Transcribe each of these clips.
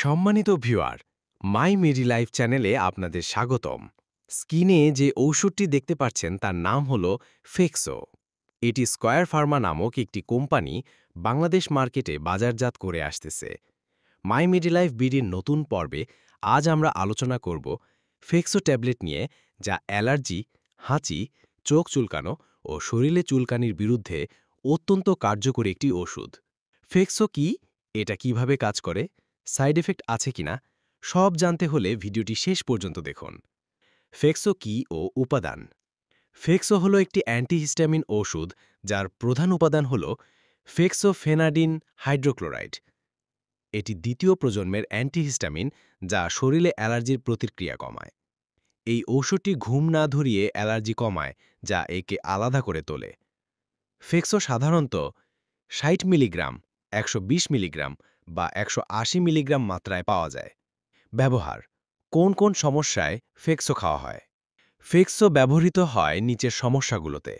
সম্মানিত ভিউয়ার, মাই মেডিলাইফ চ্যানেলে আপনাদের স্বাগতম। স্ক্রিনে যে ঔষধটি দেখতে পাচ্ছেন তার নাম হল ফেক্সো। এটি স্কয়ার ফার্মা নামক একটি কোম্পানি বাংলাদেশ মার্কেটে বাজারজাত করে আসতেছে। মাই মেডিলাইফ বিডির নতুন পর্বে আজ আমরা আলোচনা করব ফেক্সো ট্যাবলেট নিয়ে, যা অ্যালার্জি, হাঁচি, চোখ চুলকানো ও শরীরে চুলকানির বিরুদ্ধে অত্যন্ত কার্যকরী একটি ওষুধ। ফেক্সো কি, এটা কিভাবে কাজ করে, সাইড এফেক্ট আছে কিনা, সব জানতে হলে ভিডিওটি শেষ পর্যন্ত দেখুন। ফেক্সো কি ও উপাদান। ফেক্সো হলো একটি অ্যান্টিহিস্টামিন ওষুধ যার প্রধান উপাদান হল ফেক্সোফেনাডিন হাইড্রোক্লোরাইড। এটি দ্বিতীয় প্রজন্মের অ্যান্টিহিস্টামিন যা শরীরে অ্যালার্জির প্রতিক্রিয়া কমায়। এই ঔষধটি ঘুম না ধরিয়ে অ্যালার্জি কমায়, যা একে আলাদা করে তোলে। ফেক্সো সাধারণত ৬০ মিলিগ্রাম, ১২০ মিলিগ্রাম বা ১৮০ মিলিগ্রাম মাত্রায় পাওয়া যায়। ব্যবহার: কোন কোন সমস্যায় ফেক্সো খাওয়া হয়? ফেক্সো ব্যবহৃত হয় নিচের সমস্যাগুলোতে।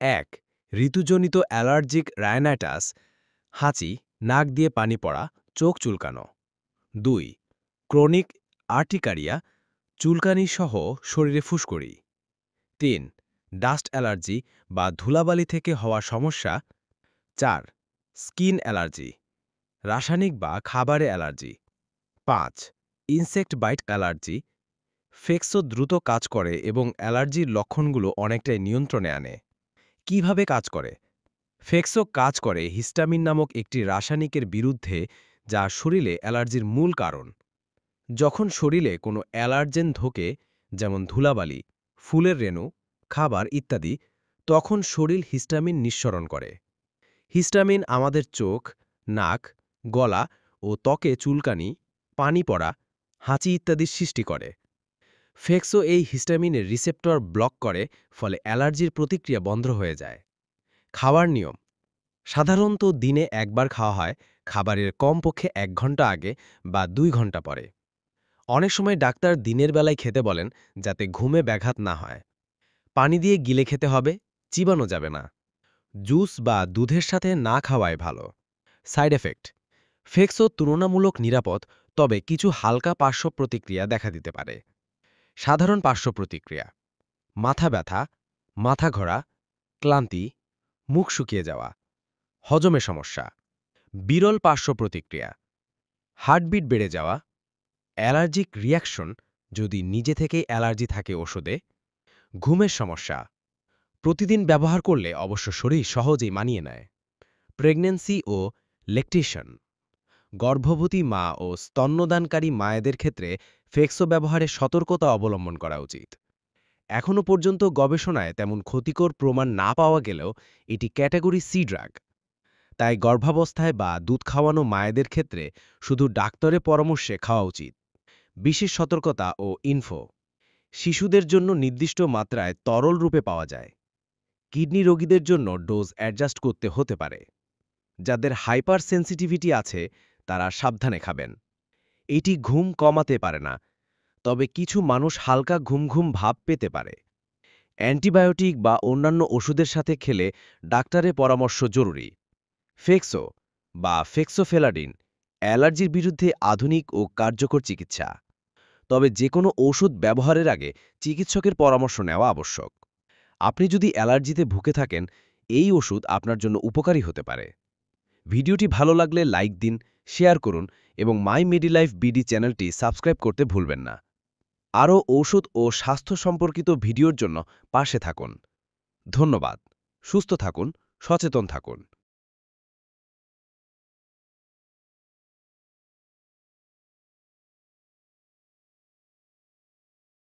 ১. ঋতুজনিত অ্যালার্জিক রায়নাইটাস, হাঁচি, নাক দিয়ে পানি পড়া, চোখ চুলকানো। ২. ক্রনিক আর্টিকারিয়া, চুলকানি সহ শরীরে ফুসকুড়ি। ৩. ডাস্ট অ্যালার্জি বা ধুলাবালি থেকে হওয়া সমস্যা। ৪. স্কিন অ্যালার্জি, রাসায়নিক বা খাবারে অ্যালার্জি। ৫. Insect bite allergy. ফেক্সো দ্রুত কাজ করে এবং অ্যালার্জির লক্ষণগুলো অনেকটাই নিয়ন্ত্রণে আনে। কিভাবে কাজ করে? ফেক্সো কাজ করে হিস্টামিন নামক একটি রাসায়নিকের বিরুদ্ধে, যা শরীরে অ্যালার্জির মূল কারণ। যখন শরীরে কোনো অ্যালার্জেন ঢোকে, যেমন ধুলাবালি, ফুলের রেণু, খাবার ইত্যাদি, তখন শরীর হিস্টামিন নিঃসরণ করে। হিস্টামিন আমাদের চোখ, নাক, গলা ও ত্বকে চুলকানি, পানি পড়া, হাঁচি ইত্যাদির সৃষ্টি করে। ফেক্সো এই হিস্টামিনের রিসেপ্টর ব্লক করে, ফলে অ্যালার্জির প্রতিক্রিয়া বন্ধ হয়ে যায়। খাওয়ার নিয়ম: সাধারণত দিনে একবার খাওয়া হয়, খাবারের কমপক্ষে ১ ঘন্টা আগে বা ২ ঘন্টা পরে। অনেক সময় ডাক্তার দিনের বেলায় খেতে বলেন, যাতে ঘুমে ব্যাঘাত না হয়। পানি দিয়ে গিলে খেতে হবে, চিবানো যাবে না। জুস বা দুধের সাথে না খাওয়াই ভালো। সাইড এফেক্ট: ফেক্সো তুলনামূলক নিরাপদ, তবে কিছু হালকা পার্শ্ব প্রতিক্রিয়া দেখা দিতে পারে। সাধারণ পার্শ্ব প্রতিক্রিয়া: মাথা ব্যথা, মাথা ঘোরা, ক্লান্তি, মুখ শুকিয়ে যাওয়া, হজমে সমস্যা। বিরল পার্শ্ব প্রতিক্রিয়া: হার্টবিট বেড়ে যাওয়া, অ্যালার্জিক রিয়াকশন যদি নিজে থেকেই অ্যালার্জি থাকে ওষুধে, ঘুমের সমস্যা। প্রতিদিন ব্যবহার করলে অবশ্য শরীর সহজেই মানিয়ে নেয়। প্রেগন্যান্সি ও ল্যাকটেশন: গর্ভবতী মা ও স্তন্যদানকারী মায়েদের ক্ষেত্রে ফেক্সো ব্যবহারে সতর্কতা অবলম্বন করা উচিত। এখনও পর্যন্ত গবেষণায় তেমন ক্ষতিকর প্রমাণ না পাওয়া গেলেও এটি ক্যাটাগরি সি ড্রাগ। তাই গর্ভাবস্থায় বা দুধ খাওয়ানো মায়েদের ক্ষেত্রে শুধু ডাক্তারের পরামর্শে খাওয়া উচিত। বিশেষ সতর্কতা ও ইনফো: শিশুদের জন্য নির্দিষ্ট মাত্রায় তরল রূপে পাওয়া যায়। কিডনি রোগীদের জন্য ডোজ অ্যাডজাস্ট করতে হতে পারে। যাদের হাইপার সেন্সিটিভিটি আছে তারা সাবধানে খাবেন। এটি ঘুম কমাতে পারে না, তবে কিছু মানুষ হালকা ঘুম ঘুম ভাব পেতে পারে। অ্যান্টিবায়োটিক বা অন্যান্য ওষুধের সাথে খেলে ডাক্তারের পরামর্শ জরুরি। ফেক্সো বা ফেক্সোফেলাডিন অ্যালার্জির বিরুদ্ধে আধুনিক ও কার্যকর চিকিৎসা, তবে যে কোনো ওষুধ ব্যবহারের আগে চিকিৎসকের পরামর্শ নেওয়া আবশ্যক। আপনি যদি অ্যালার্জিতে ভুগে থাকেন, এই ওষুধ আপনার জন্য উপকারী হতে পারে। ভিডিওটি ভালো লাগলে লাইক দিন, শেয়ার করুন এবং মাই মেডিলাইফ বিডি চ্যানেলটি সাবস্ক্রাইব করতে ভুলবেন না। আরও ঔষধ ও স্বাস্থ্য সম্পর্কিত ভিডিওর জন্য পাশে থাকুন। ধন্যবাদ। সুস্থ থাকুন, সচেতন থাকুন।